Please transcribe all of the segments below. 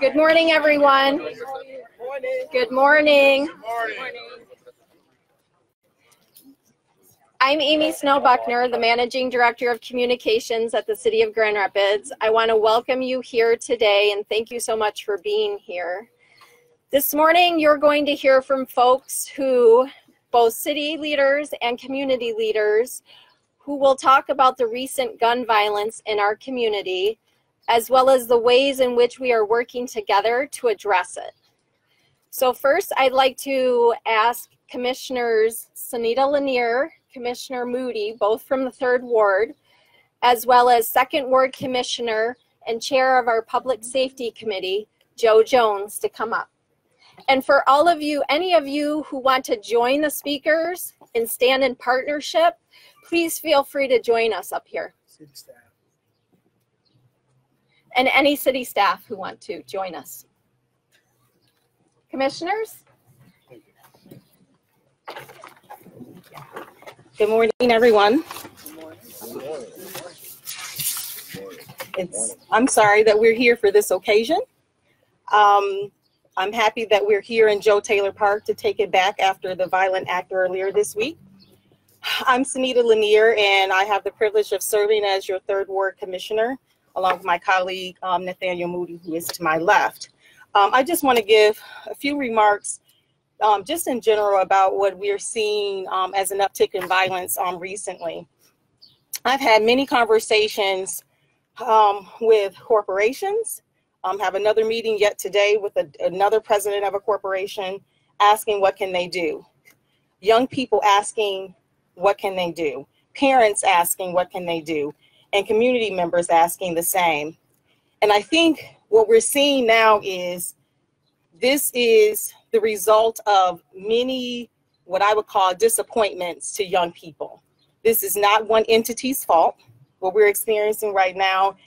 Good morning, everyone. Good morning. I'm Amy Snow Buckner, the Managing Director of Communications at the City of Grand Rapids. I want to welcome you here today and thank you so much for being here. This morning, you're going to hear from folks who, both city leaders and community leaders, who will talk about the recent gun violence in our community, as well as the ways in which we are working together to address it. So first, I'd like to ask Commissioners Sonita Lanier, Commissioner Moody, both from the 3rd Ward, as well as 2nd Ward Commissioner and Chair of our Public Safety Committee, Joe Jones, to come up. And for all of you, any of you who want to join the speakers and stand in partnership, please feel free to join us up here. City staff. And any city staff who want to join us. Commissioners? Good morning, everyone. I'm sorry that we're here for this occasion. I'm happy that we're here in Joe Taylor Park to take it back after the violent act earlier this week. I'm Sonita Lanier, and I have the privilege of serving as your 3rd Ward Commissioner, along with my colleague, Nathaniel Moody, who is to my left. I just want to give a few remarks just in general about what we're seeing as an uptick in violence recently. I've had many conversations with corporations. Have another meeting yet today with another president of a corporation asking what can they do. Young people asking what can they do. Parents asking what can they do. And community members asking the same. And I think what we're seeing now is this is the result of many, what I would call disappointments to young people. This is not one entity's fault. What we're experiencing right now,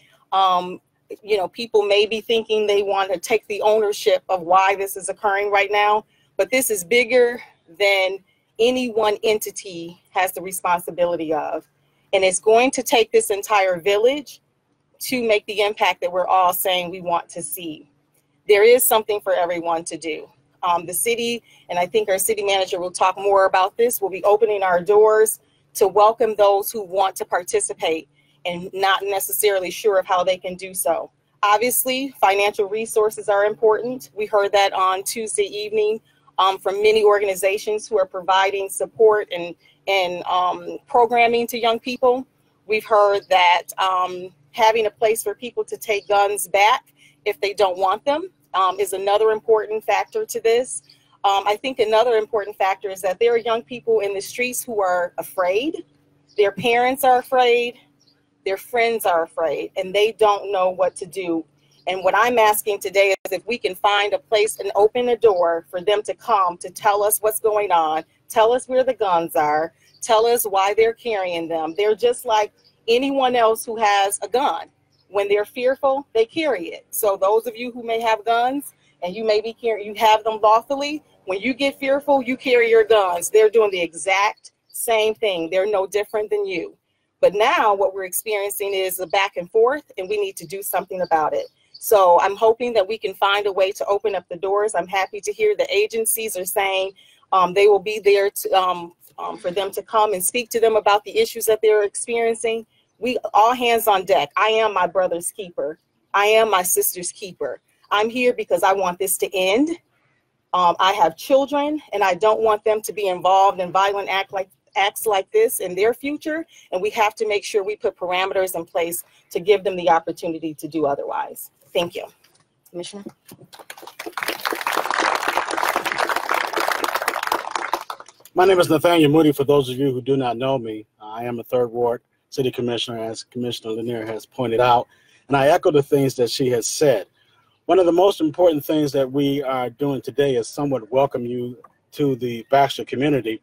you know, people may be thinking they want to take the ownership of why this is occurring right now, but this is bigger than any one entity has the responsibility of. And it's going to take this entire village to make the impact that we're all saying we want to see. There is something for everyone to do. The city, and I think our city manager will talk more about this, will be opening our doors to welcome those who want to participate and not necessarily sure of how they can do so. Obviously, financial resources are important. We heard that on Tuesday evening from many organizations who are providing support and programming to young people. We've heard that having a place for people to take guns back if they don't want them is another important factor to this. I think another important factor is that there are young people in the streets who are afraid. Their parents are afraid. Their friends are afraid, and they don't know what to do. And what I'm asking today is if we can find a place and open a door for them to come to tell us what's going on, tell us where the guns are, tell us why they're carrying them. They're just like anyone else who has a gun. When they're fearful, they carry it. So those of you who may have guns and you may be you have them lawfully, when you get fearful, you carry your guns. They're doing the exact same thing. They're no different than you. But now what we're experiencing is a back and forth, and we need to do something about it. So I'm hoping that we can find a way to open up the doors. I'm happy to hear the agencies are saying they will be there to, for them to come and speak to them about the issues that they're experiencing. We all hands on deck. I am my brother's keeper. I am my sister's keeper. I'm here because I want this to end. I have children, and I don't want them to be involved in violent acts like this in their future, and we have to make sure we put parameters in place to give them the opportunity to do otherwise. Thank you. Commissioner. My name is Nathaniel Moody. For those of you who do not know me, I am a 3rd Ward City Commissioner, as Commissioner Lanier has pointed out, and I echo the things that she has said. One of the most important things that we are doing today is somewhat welcome you to the Baxter community.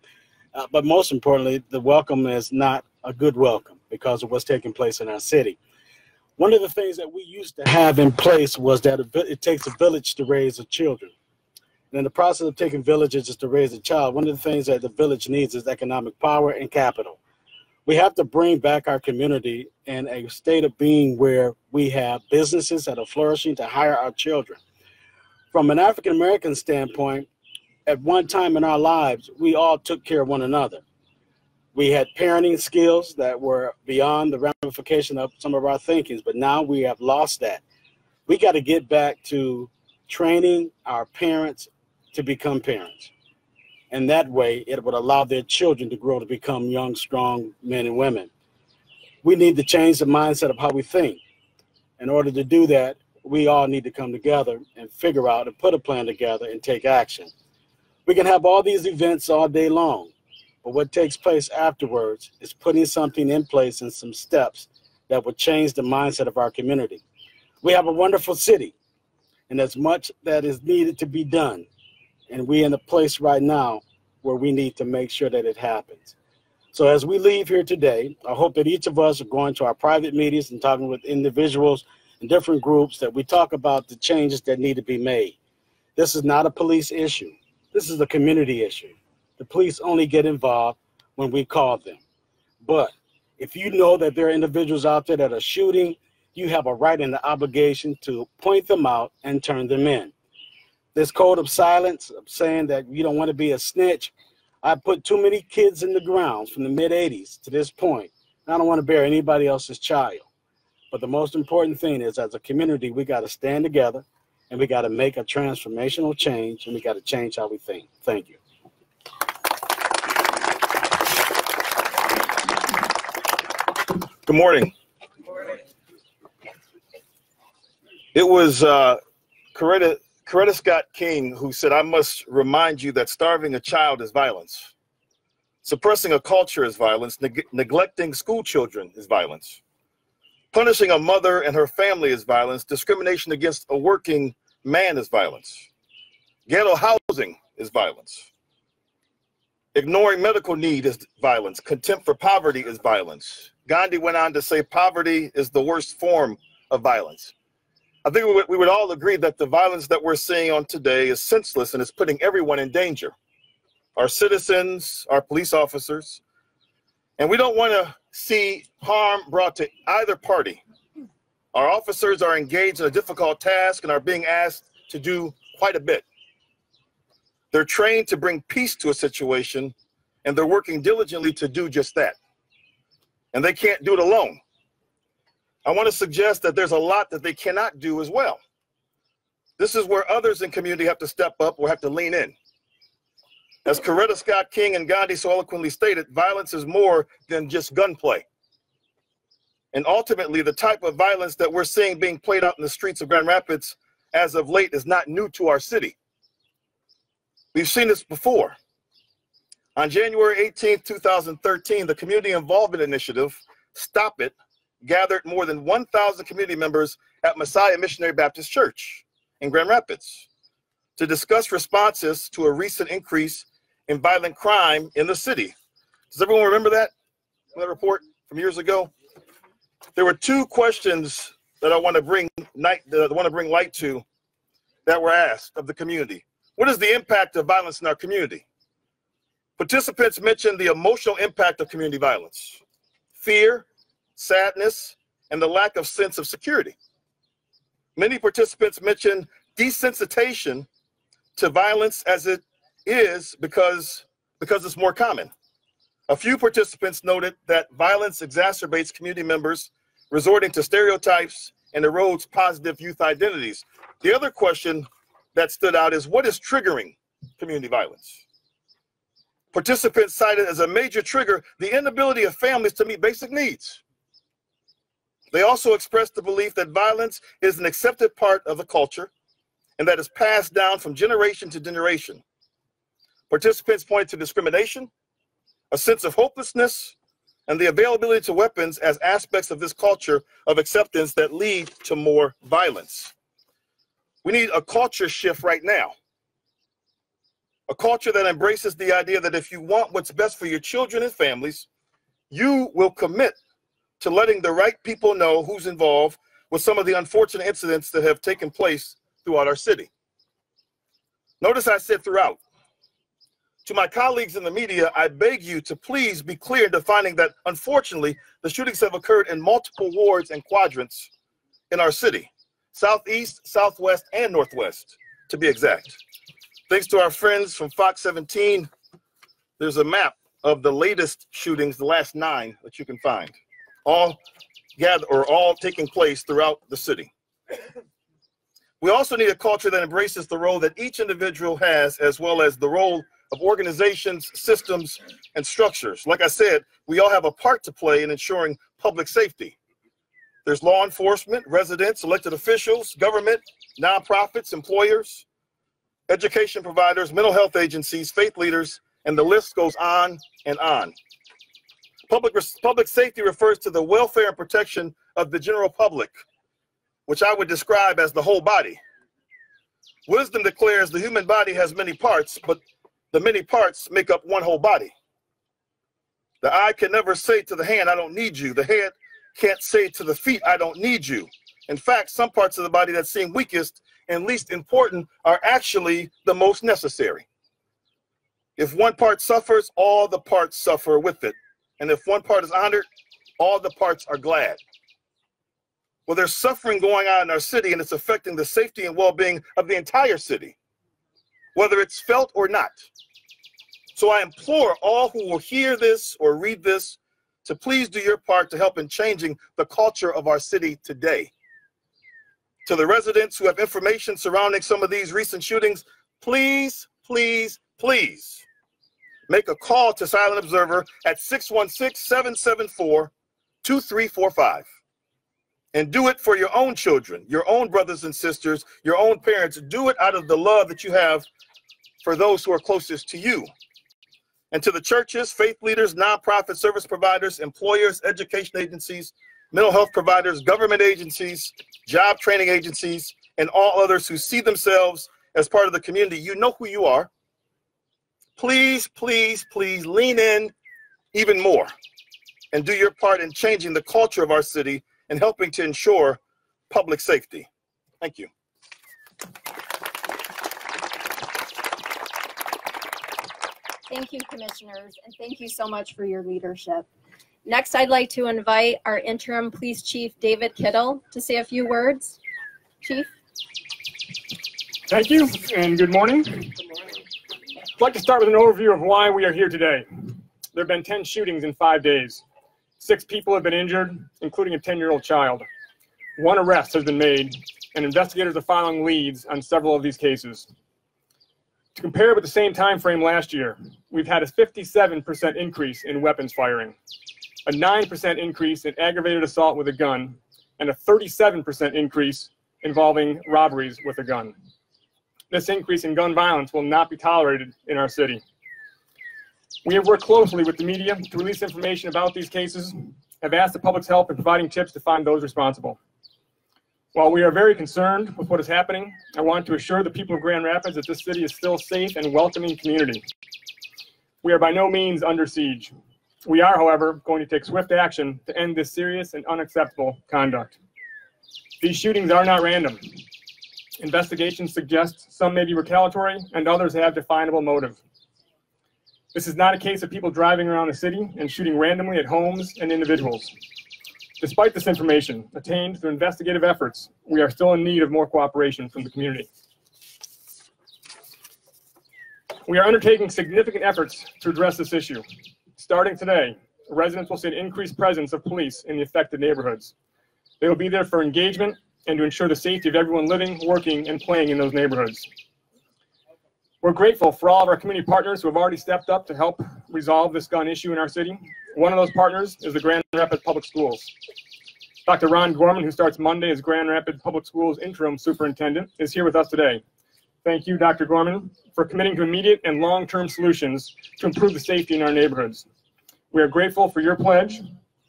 But most importantly, the welcome is not a good welcome because of what's taking place in our city. One of the things that we used to have in place was that it takes a village to raise the children. And in the process of taking villages to raise a child, one of the things that the village needs is economic power and capital. We have to bring back our community in a state of being where we have businesses that are flourishing to hire our children. From an African-American standpoint, at one time in our lives, we all took care of one another. We had parenting skills that were beyond the ramification of some of our thinkings, but now we have lost that. We got to get back to training our parents to become parents. And that way, it would allow their children to grow to become young, strong men and women. We need to change the mindset of how we think. In order to do that, we all need to come together and figure out and put a plan together and take action. We can have all these events all day long, but what takes place afterwards is putting something in place and some steps that will change the mindset of our community. We have a wonderful city, and there's much that is needed to be done. And we're in a place right now where we need to make sure that it happens. So as we leave here today, I hope that each of us are going to our private meetings and talking with individuals and different groups that we talk about the changes that need to be made. This is not a police issue. This is a community issue. The police only get involved when we call them. But if you know that there are individuals out there that are shooting, you have a right and an obligation to point them out and turn them in. This code of silence of saying that you don't want to be a snitch, I put too many kids in the ground from the mid-'80s to this point. I don't want to bear anybody else's child. But the most important thing is, as a community, we got to stand together and we got to make a transformational change, and we got to change how we think. Thank you. Good morning. It was Coretta Scott King who said, "I must remind you that starving a child is violence. Suppressing a culture is violence. Neglecting school children is violence. Punishing a mother and her family is violence. Discrimination against a working man is violence. Ghetto housing is violence. Ignoring medical need is violence. Contempt for poverty is violence." Gandhi went on to say poverty is the worst form of violence. I think we would all agree that the violence that we're seeing on today is senseless and is putting everyone in danger. Our citizens, our police officers, and we don't want to see harm brought to either party. Our officers are engaged in a difficult task and are being asked to do quite a bit. They're trained to bring peace to a situation, and they're working diligently to do just that. And they can't do it alone. I want to suggest that there's a lot that they cannot do as well. This is where others in community have to step up or have to lean in. As Coretta Scott King and Gandhi so eloquently stated, violence is more than just gunplay. And ultimately, the type of violence that we're seeing being played out in the streets of Grand Rapids as of late is not new to our city. We've seen this before. On January 18th, 2013, the Community Involvement Initiative, Stop It, gathered more than 1,000 community members at Messiah Missionary Baptist Church in Grand Rapids to discuss responses to a recent increase in violent crime in the city. Does everyone remember that report from years ago? There were two questions that I want to bring light to that were asked of the community. What is the impact of violence in our community? Participants mentioned the emotional impact of community violence, fear, sadness, and the lack of sense of security. Many participants mentioned desensitization to violence as it is because it's more common. A few participants noted that violence exacerbates community members resorting to stereotypes and erodes positive youth identities. The other question that stood out is, what is triggering community violence? Participants cited as a major trigger the inability of families to meet basic needs. They also expressed the belief that violence is an accepted part of the culture and that is passed down from generation to generation. Participants pointed to discrimination, a sense of hopelessness, and the availability to weapons as aspects of this culture of acceptance that lead to more violence. We need a culture shift right now. A culture that embraces the idea that if you want what's best for your children and families, you will commit to letting the right people know who's involved with some of the unfortunate incidents that have taken place throughout our city. Notice I said throughout. To my colleagues in the media, I beg you to please be clear in defining that, unfortunately, the shootings have occurred in multiple wards and quadrants in our city, southeast, southwest, and northwest. to be exact. Thanks to our friends from Fox 17, there's a map of the latest shootings, the last 9 that you can find, all taking place throughout the city. We also need a culture that embraces the role that each individual has, as well as the role of organizations, systems, and structures. Like I said, we all have a part to play in ensuring public safety. There's law enforcement, residents, elected officials, government, nonprofits, employers, education providers, mental health agencies, faith leaders, and the list goes on and on. Public safety refers to the welfare and protection of the general public, which I would describe as the whole body. Wisdom declares the human body has many parts, but the many parts make up one whole body. The eye can never say to the hand, I don't need you. The head can't say to the feet, I don't need you. In fact, some parts of the body that seem weakest and least important are actually the most necessary. If one part suffers, all the parts suffer with it. And if one part is honored, all the parts are glad. Well, there's suffering going on in our city, and it's affecting the safety and well-being of the entire city, whether it's felt or not. So I implore all who will hear this or read this to please do your part to help in changing the culture of our city today. To the residents who have information surrounding some of these recent shootings, please, please, please make a call to Silent Observer at 616-774-2345. And do it for your own children, your own brothers and sisters, your own parents. Do it out of the love that you have for those who are closest to you. And to the churches, faith leaders, nonprofit service providers, employers, education agencies, mental health providers, government agencies, job training agencies, and all others who see themselves as part of the community, you know who you are. Please, please, please lean in even more and do your part in changing the culture of our city and helping to ensure public safety. Thank you. Thank you, commissioners, and thank you so much for your leadership. Next, I'd like to invite our interim police chief, David Kittle, to say a few words. Chief. Thank you, and good morning. I'd like to start with an overview of why we are here today. There have been 10 shootings in 5 days. 6 people have been injured, including a 10-year-old child. 1 arrest has been made, and investigators are filing leads on several of these cases. To compare with the same time frame last year, we've had a 57% increase in weapons firing, a 9% increase in aggravated assault with a gun, and a 37% increase involving robberies with a gun. This increase in gun violence will not be tolerated in our city. We have worked closely with the media to release information about these cases, have asked the public's help in providing tips to find those responsible. While we are very concerned with what is happening, I want to assure the people of Grand Rapids that this city is still a safe and welcoming community. We are by no means under siege. We are, however, going to take swift action to end this serious and unacceptable conduct. These shootings are not random. Investigations suggest some may be retaliatory and others have definable motive. This is not a case of people driving around the city and shooting randomly at homes and individuals. Despite this information attained through investigative efforts, we are still in need of more cooperation from the community. We are undertaking significant efforts to address this issue. Starting today, residents will see an increased presence of police in the affected neighborhoods. They will be there for engagement and to ensure the safety of everyone living, working, and playing in those neighborhoods. We're grateful for all of our community partners who have already stepped up to help resolve this gun issue in our city. One of those partners is the Grand Rapids Public Schools. Dr. Ron Gorman, who starts Monday as Grand Rapids Public Schools interim superintendent, is here with us today. Thank you, Dr. Gorman, for committing to immediate and long-term solutions to improve the safety in our neighborhoods. We are grateful for your pledge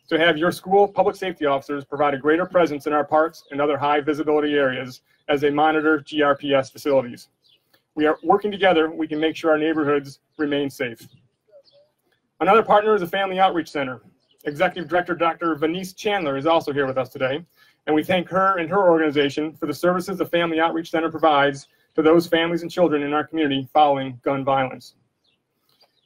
to have your school public safety officers provide a greater presence in our parks and other high visibility areas as they monitor GRPS facilities. We are working together, we can make sure our neighborhoods remain safe. Another partner is the Family Outreach Center. Executive Director Dr. Venice Chandler is also here with us today, and we thank her and her organization for the services the Family Outreach Center provides to those families and children in our community following gun violence.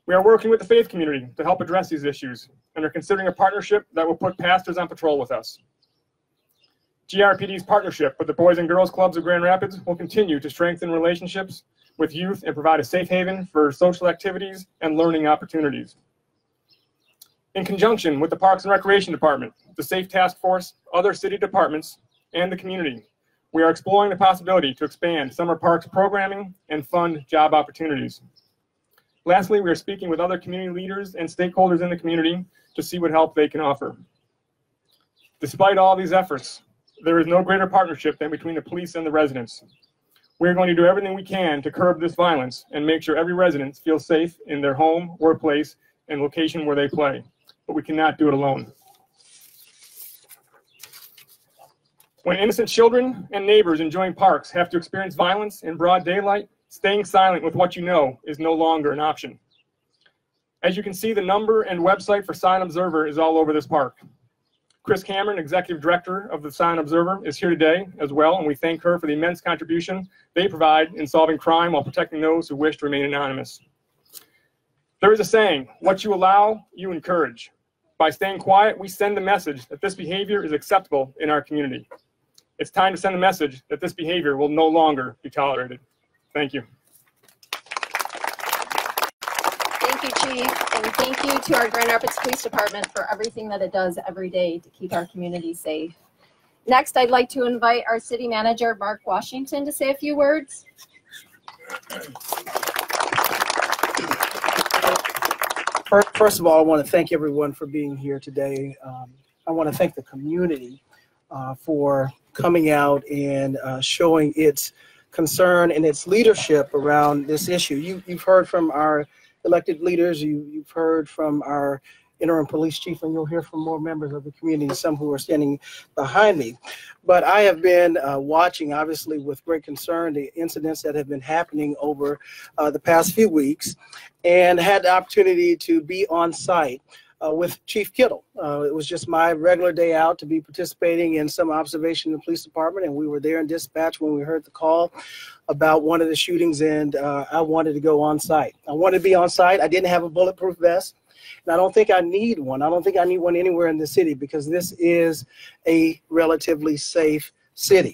We are working with the faith community to help address these issues and are considering a partnership that will put pastors on patrol with us. GRPD's partnership with the Boys and Girls Clubs of Grand Rapids will continue to strengthen relationships with youth and provide a safe haven for social activities and learning opportunities. In conjunction with the Parks and Recreation Department, the SAFE Task Force, other city departments, and the community, we are exploring the possibility to expand summer parks programming and fund job opportunities. Lastly, we are speaking with other community leaders and stakeholders in the community to see what help they can offer. Despite all these efforts, there is no greater partnership than between the police and the residents. We're going to do everything we can to curb this violence and make sure every resident feels safe in their home, workplace, and location where they play. But we cannot do it alone. When innocent children and neighbors enjoying parks have to experience violence in broad daylight, staying silent with what you know is no longer an option. As you can see, the number and website for Silent Observer is all over this park. Chris Cameron, Executive Director of the Silent Observer, is here today as well, and we thank her for the immense contribution they provide in solving crime while protecting those who wish to remain anonymous. There is a saying, what you allow, you encourage. By staying quiet, we send the message that this behavior is acceptable in our community. It's time to send a message that this behavior will no longer be tolerated. Thank you. Thank you, Chief, and thank you to our Grand Rapids Police Department for everything that it does every day to keep our community safe. Next, I'd like to invite our City Manager, Mark Washington, to say a few words. First of all, I want to thank everyone for being here today. I want to thank the community for coming out and showing its concern and its leadership around this issue. You've heard from our elected leaders, you've heard from our interim police chief, and you'll hear from more members of the community, some who are standing behind me. But I have been watching, obviously, with great concern, the incidents that have been happening over the past few weeks, and had the opportunity to be on site with Chief Kittle. It was just my regular day out to be participating in some observation in the police department, and we were there in dispatch when we heard the call about one of the shootings, and I wanted to go on site. I wanted to be on site. I didn't have a bulletproof vest, and I don't think I need one. I don't think I need one anywhere in the city because this is a relatively safe city.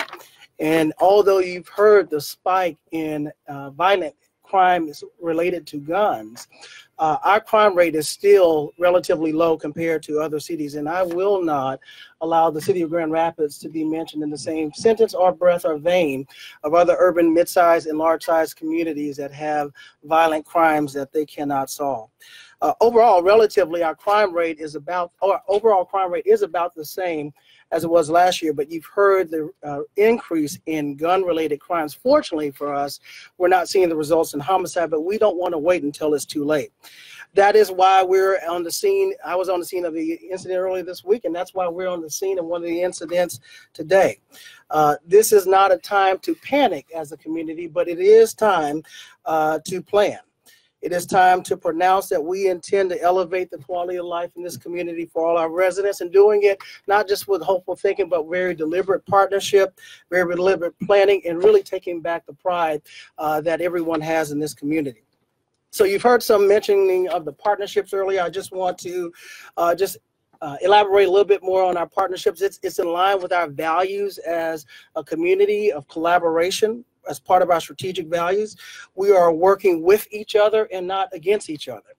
And although you've heard the spike in violent crime is related to guns, our crime rate is still relatively low compared to other cities, and I will not allow the city of Grand Rapids to be mentioned in the same sentence or breath or vein of other urban mid-sized and large-sized communities that have violent crimes that they cannot solve. Overall, relatively, our crime rate is about, or overall crime rate is about the same as it was last year, but you've heard the increase in gun-related crimes. Fortunately for us, we're not seeing the results in homicide, but we don't want to wait until it's too late. That is why we're on the scene. I was on the scene of the incident earlier this week, and that's why we're on the scene of one of the incidents today. This is not a time to panic as a community, but it is time to plan. It is time to pronounce that we intend to elevate the quality of life in this community for all our residents, and doing it not just with hopeful thinking, but very deliberate partnership, very deliberate planning, and really taking back the pride that everyone has in this community. So you've heard some mentioning of the partnerships earlier. I just want to elaborate a little bit more on our partnerships. It's in line with our values as a community of collaboration. As part of our strategic values, we are working with each other and not against each other.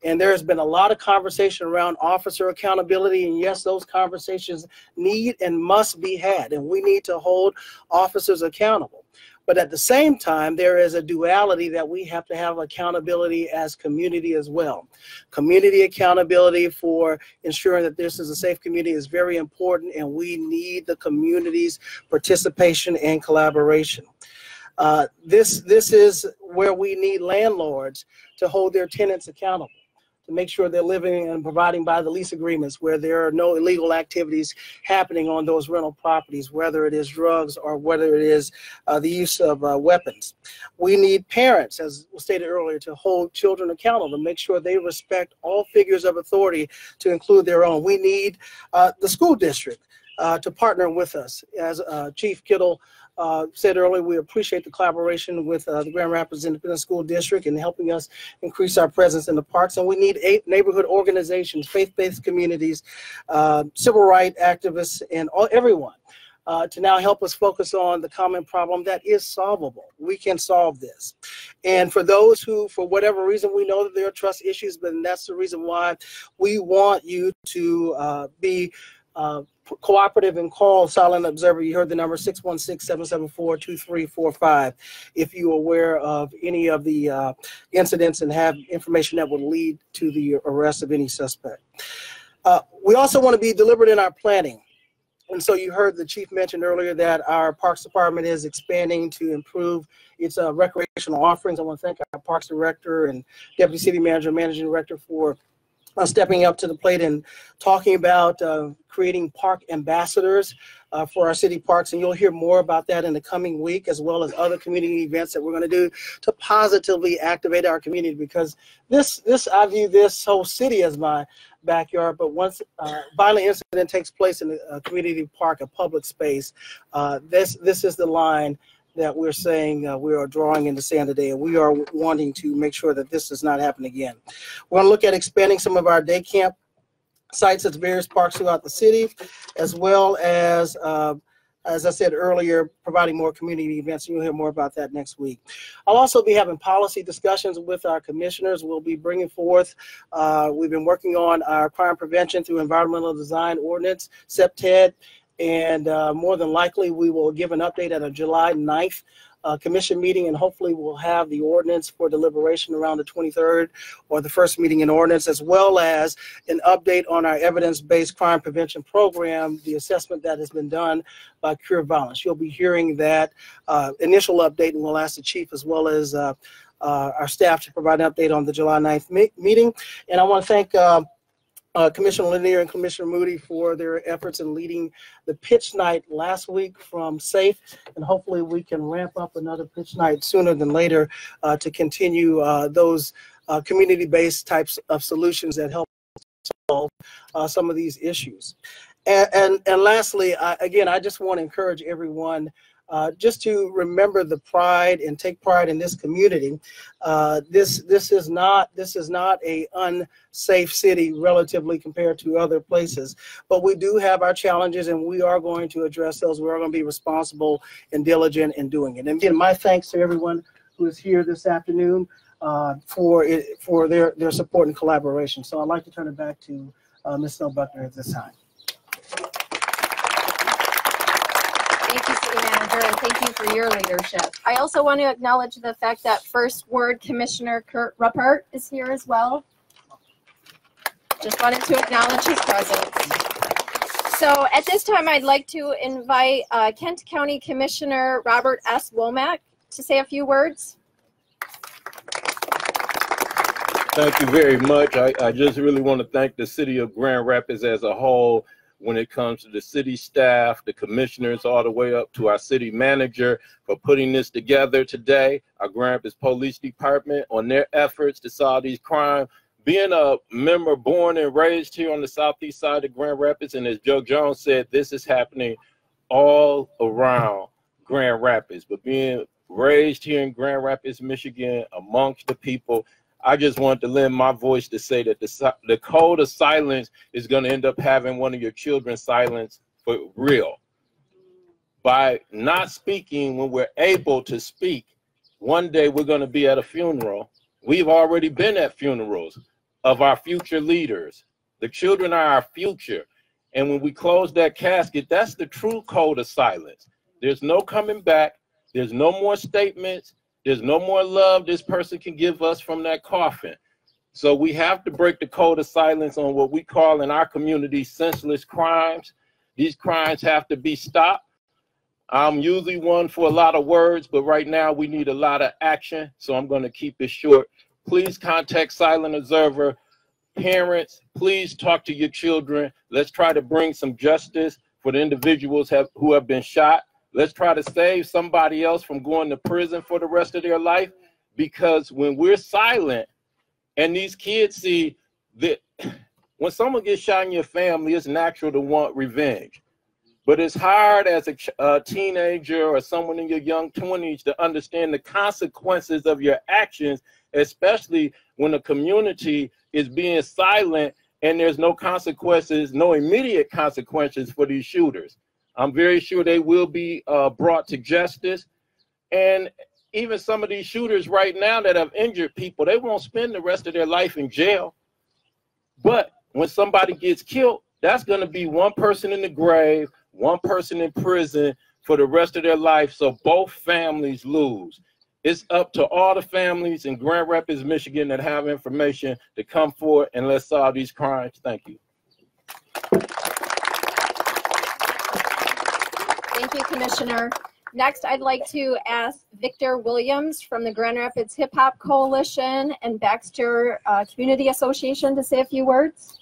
And there has been a lot of conversation around officer accountability, and yes, those conversations need and must be had, and we need to hold officers accountable. But at the same time, there is a duality that we have to have accountability as community as well. Community accountability for ensuring that this is a safe community is very important, and we need the community's participation and collaboration. This is where we need landlords to hold their tenants accountable, to make sure they're living and providing by the lease agreements, where there are no illegal activities happening on those rental properties, whether it is drugs or whether it is the use of weapons. We need parents, as was stated earlier, to hold children accountable, to make sure they respect all figures of authority, to include their own. We need the school district to partner with us. As Chief Kittle said earlier, we appreciate the collaboration with the Grand Rapids Independent School District in helping us increase our presence in the parks. And we need 8 neighborhood organizations, faith-based communities, civil rights activists, and everyone to now help us focus on the common problem that is solvable. We can solve this. And for those who, for whatever reason, we know that there are trust issues, but that's the reason why we want you to be cooperative and call Silent Observer. You heard the number 616-774-2345 if you're aware of any of the incidents and have information that would lead to the arrest of any suspect. We also want to be deliberate in our planning. And so you heard the chief mention earlier that our Parks Department is expanding to improve its recreational offerings. I want to thank our Parks Director and Deputy City Manager, Managing Director for stepping up to the plate and talking about creating park ambassadors for our city parks. And you'll hear more about that in the coming week, as well as other community events that we're going to do to positively activate our community, because I view this whole city as my backyard. But once a violent incident takes place in a community park, a public space, this is the line that we're saying we are drawing in the sand today, and we are wanting to make sure that this does not happen again. We're going to look at expanding some of our day camp sites at various parks throughout the city, as well as I said earlier, providing more community events. And you'll hear more about that next week. I'll also be having policy discussions with our commissioners. We'll be bringing forth, we've been working on our crime prevention through environmental design ordinance, CEPTED. And more than likely, we will give an update at a July 9th commission meeting, and hopefully we'll have the ordinance for deliberation around the 23rd or the first meeting in ordinance, as well as an update on our evidence-based crime prevention program, the assessment that has been done by Cure Violence. You'll be hearing that initial update, and we'll ask the chief as well as our staff to provide an update on the July 9th meeting. And I want to thank Commissioner Lanier and Commissioner Moody for their efforts in leading the pitch night last week from SAFE, and hopefully we can ramp up another pitch night sooner than later to continue those community-based types of solutions that help solve some of these issues. And lastly, again, I just want to encourage everyone just to remember the pride and take pride in this community. This is not a unsafe city relatively compared to other places, but we do have our challenges, and we are going to address those. We are going to be responsible and diligent in doing it. And again, my thanks to everyone who is here this afternoon for their support and collaboration. So I'd like to turn it back to Ms. Snow Buckner at this time. Thank you, City Manager, and thank you for your leadership. I also want to acknowledge the fact that First Ward Commissioner Kurt Ruppert is here as well. Just wanted to acknowledge his presence. So at this time, I'd like to invite Kent County Commissioner Robert S. Womack to say a few words. Thank you very much. I just really want to thank the city of Grand Rapids as a whole when it comes to the city staff, the commissioners, all the way up to our city manager for putting this together today, our Grand Rapids Police Department on their efforts to solve these crimes. Being a member born and raised here on the southeast side of Grand Rapids, and as Joe Jones said, this is happening all around Grand Rapids, but being raised here in Grand Rapids, Michigan, amongst the people, I just want to lend my voice to say that the code of silence is going to end up having one of your children silenced for real. By not speaking when we're able to speak, one day we're going to be at a funeral. We've already been at funerals of our future leaders. The children are our future. And when we close that casket, that's the true code of silence. There's no coming back. There's no more statements. There's no more love this person can give us from that coffin. So we have to break the code of silence on what we call in our community senseless crimes. These crimes have to be stopped. I'm usually one for a lot of words, but right now we need a lot of action. So I'm going to keep it short. Please contact Silent Observer. Parents, please talk to your children. Let's try to bring some justice for the individuals who have been shot. Let's try to save somebody else from going to prison for the rest of their life, because when we're silent and these kids see that when someone gets shot in your family, it's natural to want revenge. But it's hard as a teenager or someone in your young 20s to understand the consequences of your actions, especially when the community is being silent and there's no consequences, no immediate consequences for these shooters. I'm very sure they will be brought to justice. And even some of these shooters right now that have injured people, they won't spend the rest of their life in jail. But when somebody gets killed, that's going to be one person in the grave, one person in prison for the rest of their life. So both families lose. It's up to all the families in Grand Rapids, Michigan that have information to come forward and let's solve these crimes. Thank you. Thank you, Commissioner. Next, I'd like to ask Victor Williams from the Grand Rapids Hip Hop Coalition and Baxter Community Association to say a few words.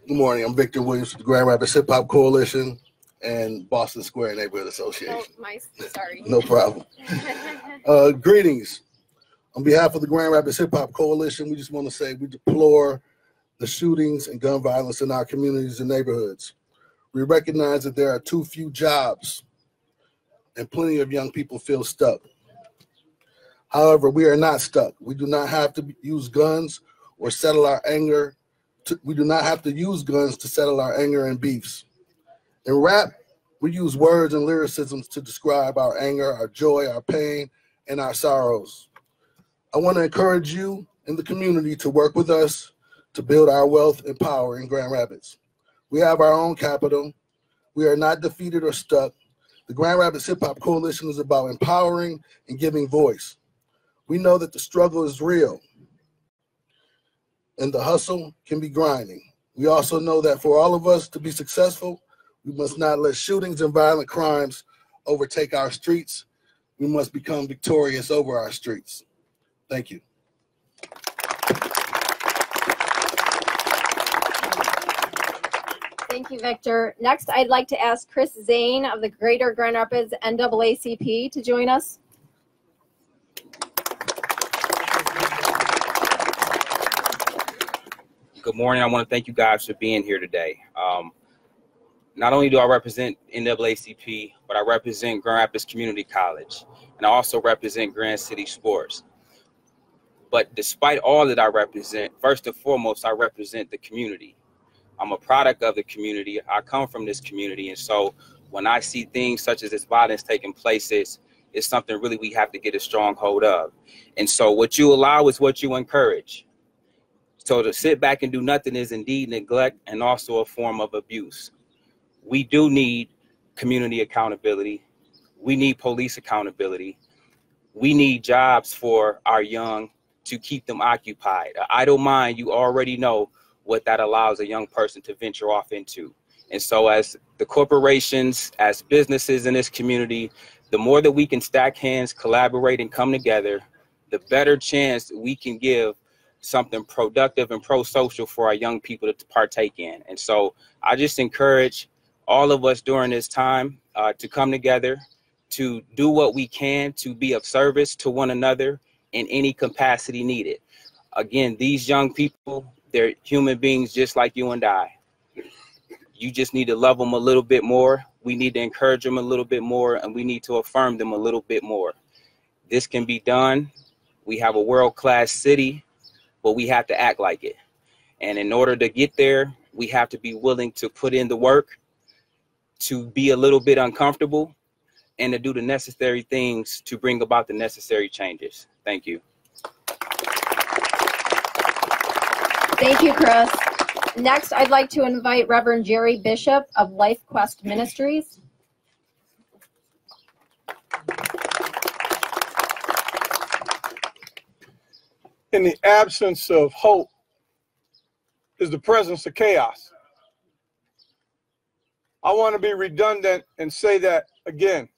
Good morning. I'm Victor Williams with the Grand Rapids Hip Hop Coalition and Boston Square Neighborhood Association. Oh, sorry. No problem. Greetings. On behalf of the Grand Rapids Hip Hop Coalition, we just want to say we deplore the shootings and gun violence in our communities and neighborhoods. We recognize that there are too few jobs and plenty of young people feel stuck. However, we are not stuck. We do not have to use guns or settle our anger. We do not have to use guns to settle our anger and beefs. In rap, we use words and lyricisms to describe our anger, our joy, our pain, and our sorrows. I want to encourage you in the community to work with us to build our wealth and power in Grand Rapids. We have our own capital. We are not defeated or stuck. The Grand Rapids Hip Hop Coalition is about empowering and giving voice. We know that the struggle is real and the hustle can be grinding. We also know that for all of us to be successful, we must not let shootings and violent crimes overtake our streets. We must become victorious over our streets. Thank you. Thank you, Victor. Next, I'd like to ask Chris Zane of the Greater Grand Rapids NAACP to join us. Good morning. I want to thank you guys for being here today. Not only do I represent NAACP, but I represent Grand Rapids Community College, and I also represent Grand City Sports. But despite all that I represent, first and foremost, I represent the community. I'm a product of the community. I come from this community, and so when I see things such as this violence taking place, it's something really we have to get a strong hold of. And so what you allow is what you encourage. So to sit back and do nothing is indeed neglect and also a form of abuse. We do need community accountability. We need police accountability. We need jobs for our young to keep them occupied. An idle mind, you already know what that allows a young person to venture off into. And so as the corporations, as businesses in this community, the more that we can stack hands, collaborate, and come together, the better chance we can give something productive and pro-social for our young people to partake in. And so I just encourage all of us during this time to come together, to do what we can to be of service to one another in any capacity needed. Again, these young people, they're human beings just like you and I. You just need to love them a little bit more. We need to encourage them a little bit more, and we need to affirm them a little bit more. This can be done. We have a world-class city, but we have to act like it. And in order to get there, we have to be willing to put in the work, to be a little bit uncomfortable, and to do the necessary things to bring about the necessary changes. Thank you. Thank you, Chris. Next, I'd like to invite Reverend Jerry Bishop of Life Quest Ministries. In the absence of hope is the presence of chaos. I want to be redundant and say that again.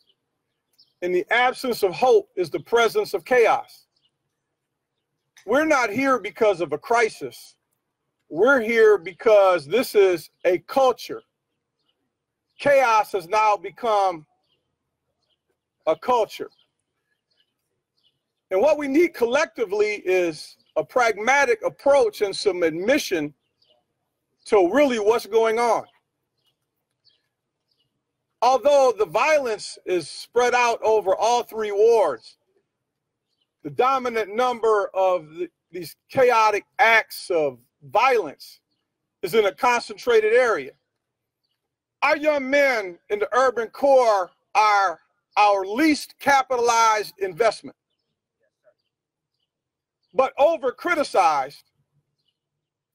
In the absence of hope is the presence of chaos. We're not here because of a crisis. We're here because this is a culture. Chaos has now become a culture. And what we need collectively is a pragmatic approach and some admission to really what's going on. Although the violence is spread out over all three wards, the dominant number of these chaotic acts of violence is in a concentrated area. Our young men in the urban core are our least capitalized investment, but over-criticized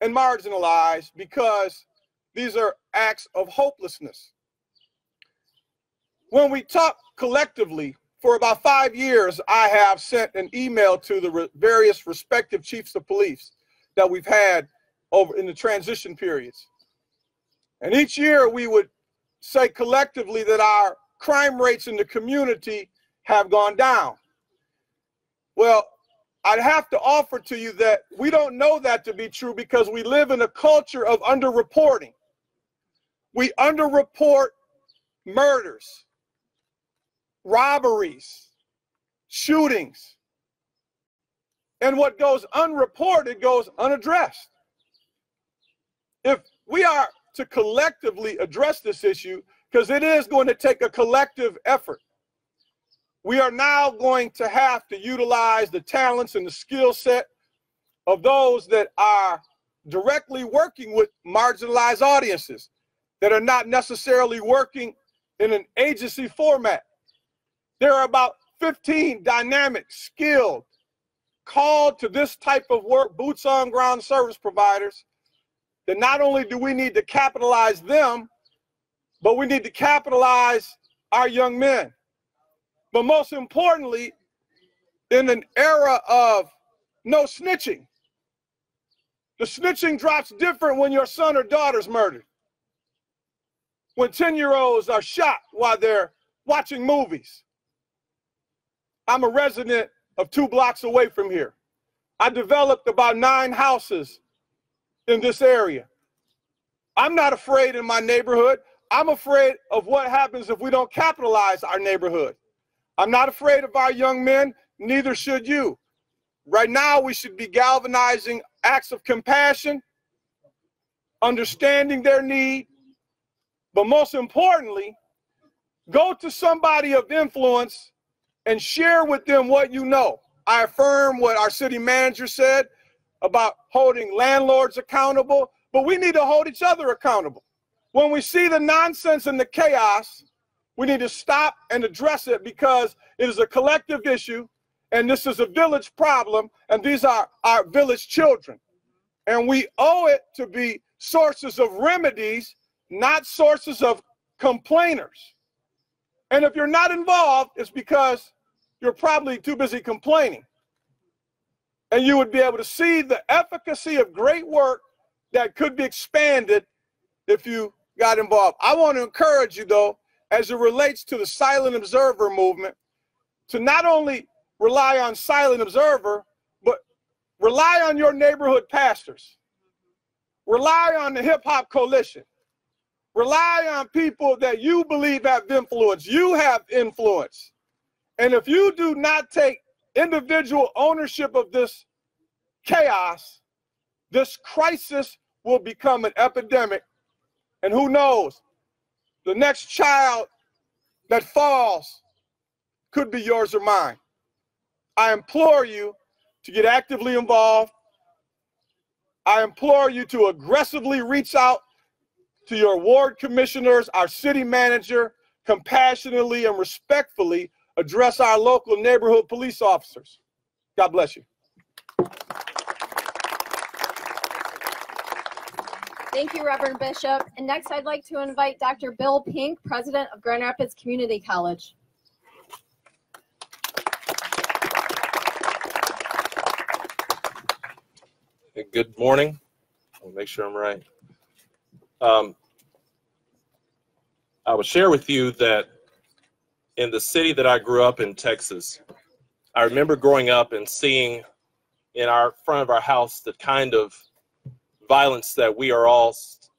and marginalized because these are acts of hopelessness. When we talk collectively, for about 5 years, I have sent an email to the various respective chiefs of police that we've had over in the transition periods. And each year we would say collectively that our crime rates in the community have gone down. Well, I'd have to offer to you that we don't know that to be true because we live in a culture of underreporting. We underreport murders, robberies, shootings, and what goes unreported goes unaddressed. If we are to collectively address this issue, because it is going to take a collective effort, we are now going to have to utilize the talents and the skill set of those that are directly working with marginalized audiences that are not necessarily working in an agency format. There are about 15 dynamic, skilled, called to this type of work, boots on ground service providers, that not only do we need to capitalize them, but we need to capitalize our young men. But most importantly, in an era of no snitching, the snitching drops different when your son or daughter's murdered. When 10-year-olds are shot while they're watching movies. I'm a resident of 2 blocks away from here. I developed about 9 houses in this area. I'm not afraid in my neighborhood. I'm afraid of what happens if we don't capitalize our neighborhood. I'm not afraid of our young men, neither should you. Right now, we should be galvanizing acts of compassion, understanding their need, but most importantly, go to somebody of influence and share with them what you know. I affirm what our city manager said about holding landlords accountable, but we need to hold each other accountable. When we see the nonsense and the chaos, we need to stop and address it because it is a collective issue and this is a village problem and these are our village children. And we owe it to be sources of remedies, not sources of complainers. And if you're not involved, it's because you're probably too busy complaining. And you would be able to see the efficacy of great work that could be expanded if you got involved. I want to encourage you, though, as it relates to the Silent Observer movement, to not only rely on Silent Observer, but rely on your neighborhood pastors. Rely on the Hip Hop Coalition. Rely on people that you believe have influence. You have influence. And if you do not take individual ownership of this chaos, this crisis will become an epidemic. And who knows, the next child that falls could be yours or mine. I implore you to get actively involved. I implore you to aggressively reach out to your ward commissioners, our city manager, compassionately and respectfully address our local neighborhood police officers. God bless you. Thank you, Reverend Bishop. And next, I'd like to invite Dr. Bill Pink, president of Grand Rapids Community College. Good morning. I'll make sure I'm right. I will share with you that in the city that I grew up in, Texas, I remember growing up and seeing in our front of our house the kind of violence that we are all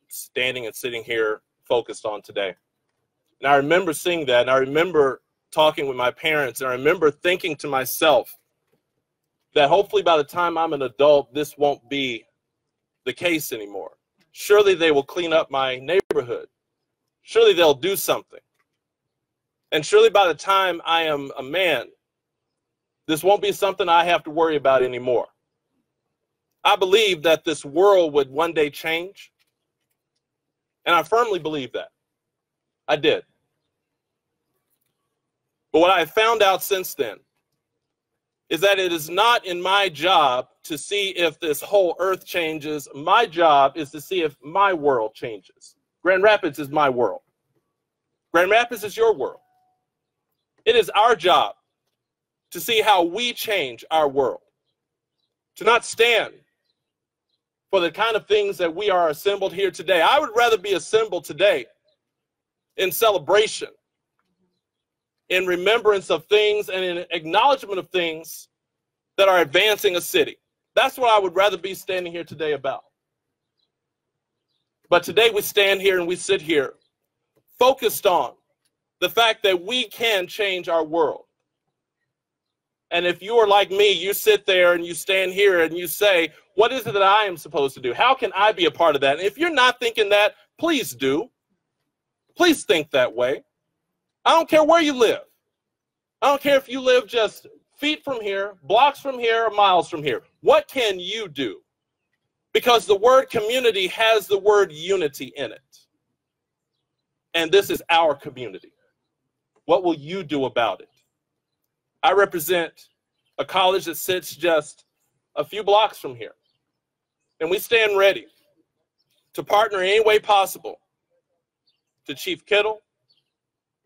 standing and sitting here focused on today. And I remember seeing that, and I remember talking with my parents, and I remember thinking to myself that hopefully by the time I'm an adult, this won't be the case anymore. Surely they will clean up my neighborhood. Surely they'll do something. And surely by the time I am a man, This won't be something I have to worry about anymore. I believe that this world would one day change, and I firmly believe that. I did. But what I have found out since then is that it is not in my job to see if this whole earth changes. My job is to see if my world changes. Grand Rapids is my world. Grand Rapids is your world. It is our job to see how we change our world, to not stand for the kind of things that we are assembled here today. I would rather be assembled today in celebration, in remembrance of things, and in acknowledgement of things that are advancing a city. That's what I would rather be standing here today about. But today we stand here and we sit here focused on the fact that we can change our world. And if you are like me, you sit there and you stand here and you say, what is it that I am supposed to do? How can I be a part of that? And if you're not thinking that, please do. Please think that way. I don't care where you live. I don't care if you live just feet from here, blocks from here, or miles from here. What can you do? Because the word community has the word unity in it. And this is our community. What will you do about it? I represent a college that sits just a few blocks from here. And we stand ready to partner in any way possible to Chief Kittle,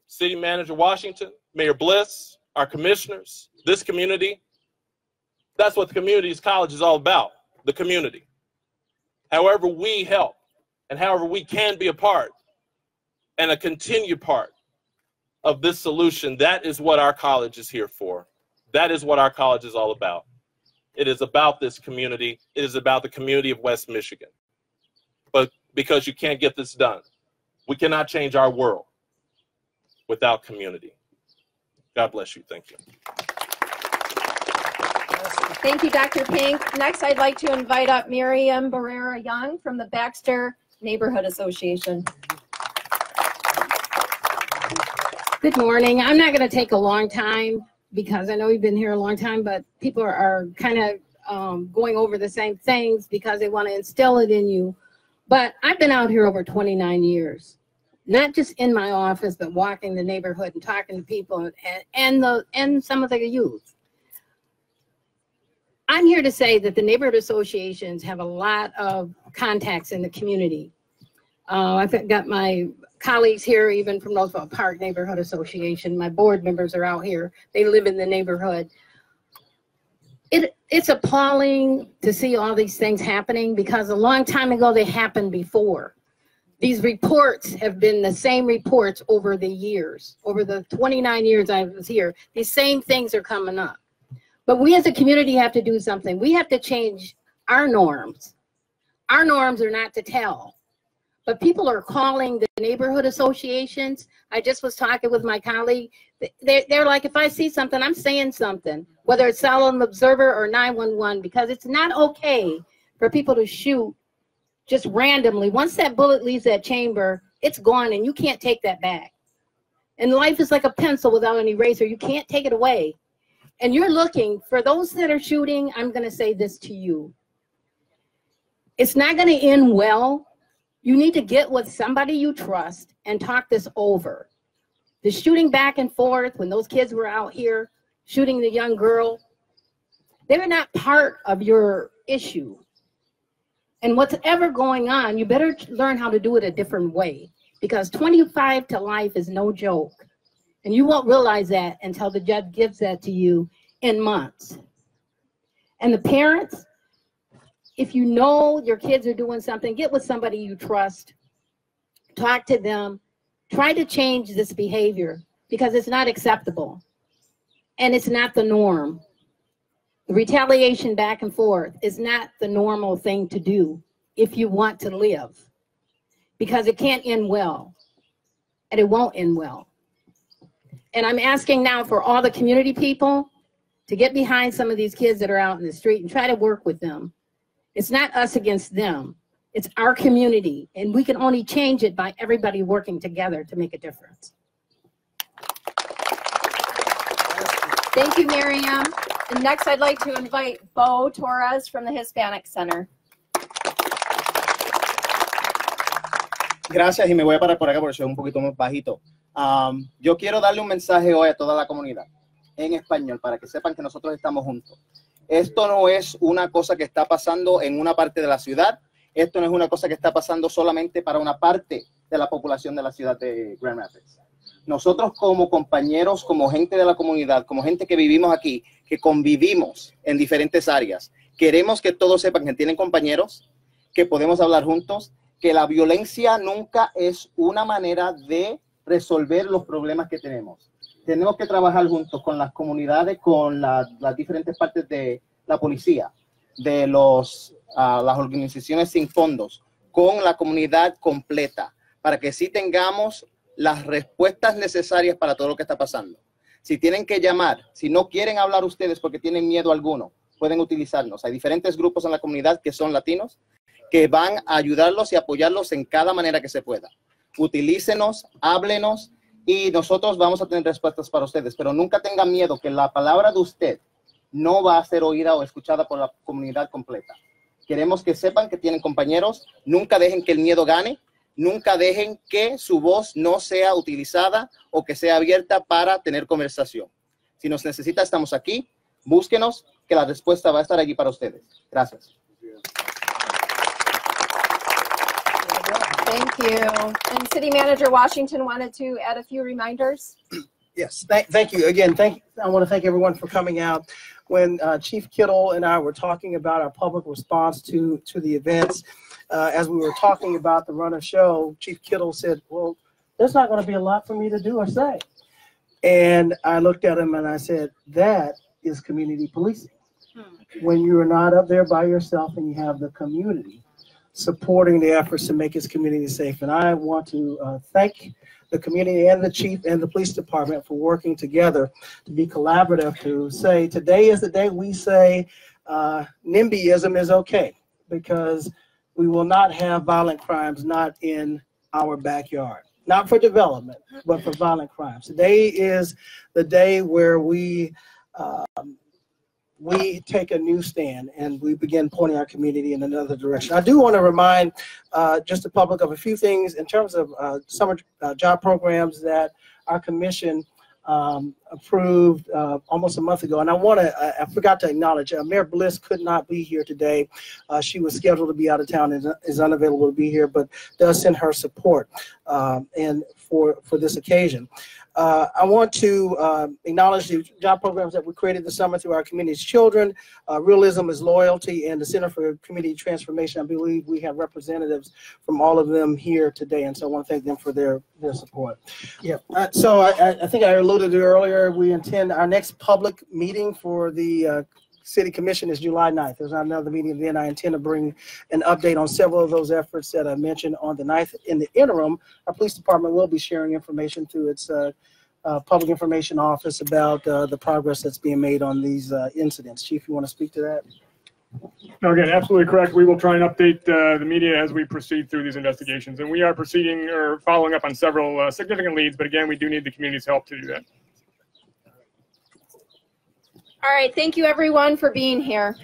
City Manager Washington, Mayor Bliss, our commissioners, this community. That's what the community's college is all about, the community. However we help and however we can be a part and a continued part of this solution, that is what our college is here for. That is what our college is all about. It is about this community. It is about the community of West Michigan. But because you can't get this done, we cannot change our world without community. God bless you. Thank you. Thank you, Dr. Pink. Next, I'd like to invite up Miriam Barrera Young from the Baxter Neighborhood Association. Good morning. I'm not going to take a long time because I know you've been here a long time, but people are kind of going over the same things because they want to instill it in you. But I've been out here over 29 years, not just in my office, but walking the neighborhood and talking to people and some of the youth. I'm here to say that the neighborhood associations have a lot of contacts in the community. I've got my colleagues here, even from Roosevelt Park Neighborhood Association. My board members are out here. They live in the neighborhood. It's appalling to see all these things happening because a long time ago they happened before. These reports have been the same reports over the years. Over the 29 years I was here, these same things are coming up. But we as a community have to do something. We have to change our norms. Our norms are not to tell. But people are calling the neighborhood associations. I just was talking with my colleague. They're like, if I see something, I'm saying something, whether it's Salem Observer or 911, because it's not okay for people to shoot just randomly. Once that bullet leaves that chamber, it's gone and you can't take that back. And life is like a pencil without an eraser. You can't take it away. And you're looking for those that are shooting. I'm going to say this to you. It's not going to end well. You need to get with somebody you trust and talk this over. The shooting back and forth when those kids were out here shooting the young girl, they're not part of your issue. And what's ever going on, you better learn how to do it a different way, because 25 to life is no joke. And you won't realize that until the judge gives that to you in months. And the parents, if you know your kids are doing something, get with somebody you trust, talk to them, try to change this behavior because it's not acceptable and it's not the norm. The retaliation back and forth is not the normal thing to do if you want to live, because it can't end well and it won't end well. And I'm asking now for all the community people to get behind some of these kids that are out in the street and try to work with them. It's not us against them. It's our community, and we can only change it by everybody working together to make a difference. Thank you, Miriam. And next, I'd like to invite Bo Torres from the Hispanic Center. Gracias, y me voy a parar por acá porque soy un poquito más bajito. Yo quiero darle un mensaje hoy a toda la comunidad en español para que sepan que nosotros estamos juntos. Esto no es una cosa que está pasando en una parte de la ciudad. Esto no es una cosa que está pasando solamente para una parte de la población de la ciudad de Grand Rapids. Nosotros como compañeros, como gente de la comunidad, como gente que vivimos aquí, que convivimos en diferentes áreas, queremos que todos sepan que tienen compañeros, que podemos hablar juntos, que la violencia nunca es una manera de resolver los problemas que tenemos. Tenemos que trabajar juntos con las comunidades, con las diferentes partes de la policía, de las organizaciones sin fondos, con la comunidad completa, para que sí tengamos las respuestas necesarias para todo lo que está pasando. Si tienen que llamar, si no quieren hablar ustedes porque tienen miedo alguno, pueden utilizarnos. Hay diferentes grupos en la comunidad que son latinos, que van a ayudarlos y apoyarlos en cada manera que se pueda. Utilícenos, háblenos y nosotros vamos a tener respuestas para ustedes, pero nunca tengan miedo que la palabra de usted no va a ser oída o escuchada por la comunidad completa. Queremos que sepan que tienen compañeros, nunca dejen que el miedo gane, nunca dejen que su voz no sea utilizada o que sea abierta para tener conversación. Si nos necesita, estamos aquí, búsquenos, que la respuesta va a estar allí para ustedes. Gracias. Thank you. And City Manager Washington wanted to add a few reminders. Yes, thank you. Again, I want to thank everyone for coming out. When Chief Kittle and I were talking about our public response to the events, as we were talking about the run of show, Chief Kittle said, well, there's not going to be a lot for me to do or say. And I looked at him and I said, that is community policing. When you're not up there by yourself and you have the community supporting the efforts to make his community safe. And I want to thank the community and the chief and the police department for working together to be collaborative, to say today is the day we say NIMBYism is okay, because we will not have violent crimes not in our backyard. Not for development, but for violent crimes. Today is the day where we take a new stand and we begin pointing our community in another direction. I do want to remind just the public of a few things in terms of summer job programs that our commission approved almost a month ago. And I forgot to acknowledge, Mayor Bliss could not be here today. She was scheduled to be out of town and is unavailable to be here, but does send her support and for this occasion. I want to acknowledge the job programs that we created this summer through our community's children. Realism is Loyalty and the Center for Community Transformation. I believe we have representatives from all of them here today, and so I want to thank them for their support. Yeah. So I think I alluded to earlier, we intend our next public meeting for the City Commission is July 9th. There's not another meeting then. I intend to bring an update on several of those efforts that I mentioned on the 9th. In the interim, our police department will be sharing information through its public information office about the progress that's being made on these incidents. Chief, you want to speak to that? No, again, absolutely correct. We will try and update the media as we proceed through these investigations. And we are proceeding or following up on several significant leads, but again, we do need the community's help to do that. All right, thank you everyone for being here.